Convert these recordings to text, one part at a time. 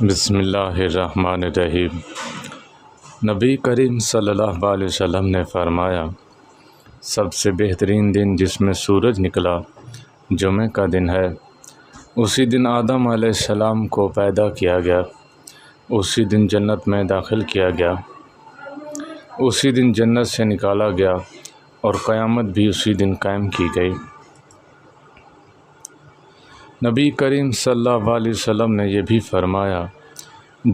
بسم اللہ الرحمن الرحیم۔ نبی کریم صلی اللہ علیہ وسلم نے فرمایا، سب سے بہترین دن جس میں سورج نکلا جمعہ کا دن ہے۔ اسی دن آدم علیہ السلام کو پیدا کیا گیا، اسی دن جنت میں داخل کیا گیا، اسی دن جنت سے نکالا گیا اور قیامت بھی اسی دن قائم کی گئی۔ نبی کریم صلی اللہ علیہ وسلم نے یہ بھی فرمایا،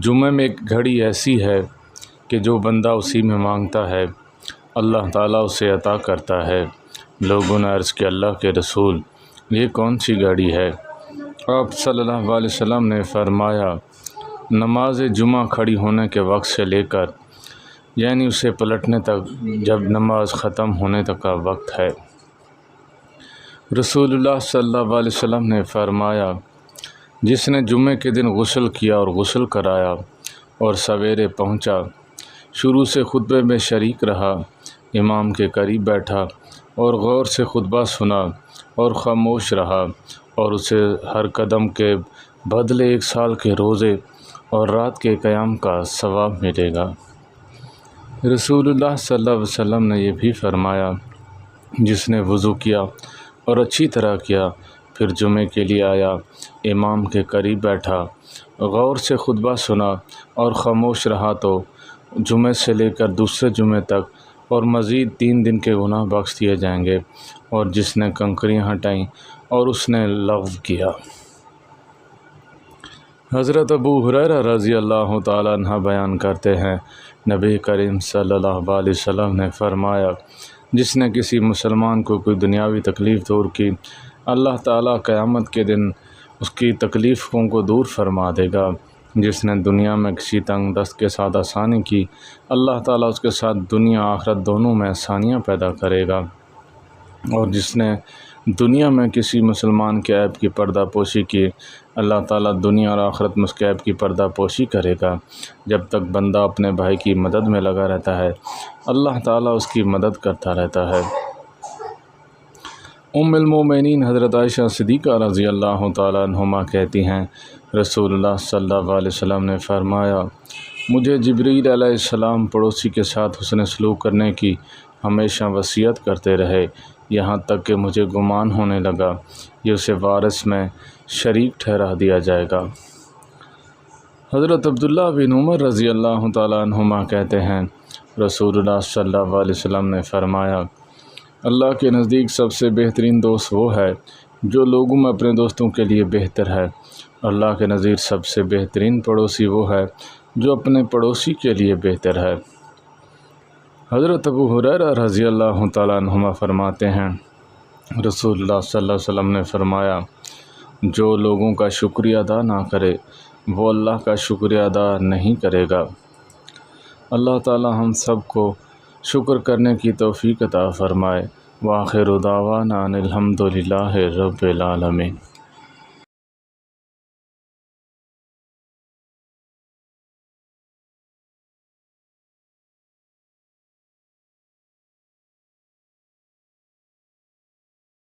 جمعہ میں ایک گھڑی ایسی ہے کہ جو بندہ اسی میں مانگتا ہے اللہ تعالیٰ اسے عطا کرتا ہے۔ لوگوں نے عرض کیا، اللہ کے رسول یہ کون سی گھڑی ہے؟ آپ صلی اللہ علیہ وسلم نے فرمایا، نماز جمعہ کھڑی ہونے کے وقت سے لے کر یعنی اسے پلٹنے تک، جب نماز ختم ہونے تک کا وقت ہے۔ رسول اللہ صلی اللہ علیہ وسلم نے فرمایا، جس نے جمعے کے دن غسل کیا اور غسل کرایا اور سویرے پہنچا، شروع سے خطبے میں شریک رہا، امام کے قریب بیٹھا اور غور سے خطبہ سنا اور خاموش رہا، اور اسے ہر قدم کے بدلے 1 سال کے روزے اور رات کے قیام کا ثواب ملے گا۔ رسول اللہ صلی اللہ علیہ وسلم نے یہ بھی فرمایا، جس نے وضو کیا اور اچھی طرح کیا، پھر جمعے کے لیے آیا، امام کے قریب بیٹھا، غور سے خطبہ سنا اور خاموش رہا تو جمعے سے لے کر دوسرے جمعے تک اور مزید 3 دن کے گناہ بخش دیے جائیں گے۔ اور جس نے کنکریاں ہٹائیں اور اس نے لغو کیا۔ حضرت ابو ہریرہ رضی اللہ تعالیٰ عنہ بیان کرتے ہیں، نبی کریم صلی اللہ علیہ وسلم نے فرمایا، جس نے کسی مسلمان کو کوئی دنیاوی تکلیف دور کی، اللہ تعالیٰ قیامت کے دن اس کی تکلیفوں کو دور فرما دے گا۔ جس نے دنیا میں کسی تنگ دست کے ساتھ آسانی کی، اللہ تعالیٰ اس کے ساتھ دنیا آخرت دونوں میں آسانیاں پیدا کرے گا۔ اور جس نے دنیا میں کسی مسلمان کے عیب کی پردہ پوشی کی، اللہ تعالیٰ دنیا اور آخرت میں اس کے عیب کی پردہ پوشی کرے گا۔ جب تک بندہ اپنے بھائی کی مدد میں لگا رہتا ہے، اللہ تعالیٰ اس کی مدد کرتا رہتا ہے۔ ام المومنین حضرت عائشہ صدیقہ رضی اللہ تعالیٰ عنہما کہتی ہیں، رسول اللہ صلی اللہ علیہ وسلم نے فرمایا، مجھے جبریل علیہ السلام پڑوسی کے ساتھ حسن سلوک کرنے کی ہمیشہ وصیت کرتے رہے، یہاں تک کہ مجھے گمان ہونے لگا یہ اسے وارث میں شریک ٹھہرا دیا جائے گا۔ حضرت عبداللہ بن عمر رضی اللہ تعالیٰ عنہما کہتے ہیں، رسول اللہ صلی اللہ علیہ وسلم نے فرمایا، اللہ کے نزدیک سب سے بہترین دوست وہ ہے جو لوگوں میں اپنے دوستوں کے لیے بہتر ہے۔ اللہ کے نزدیک سب سے بہترین پڑوسی وہ ہے جو اپنے پڑوسی کے لیے بہتر ہے۔ حضرت ابو ہریرہ رضی اللہ تعالیٰ عنہما فرماتے ہیں، رسول اللہ صلی اللہ علیہ وسلم نے فرمایا، جو لوگوں کا شکریہ ادا نہ کرے وہ اللہ کا شکریہ ادا نہیں کرے گا۔ اللہ تعالیٰ ہم سب کو شکر کرنے کی توفیق عطا فرمائے۔ وآخر دعوانا ان الحمد للہ رب العالمین۔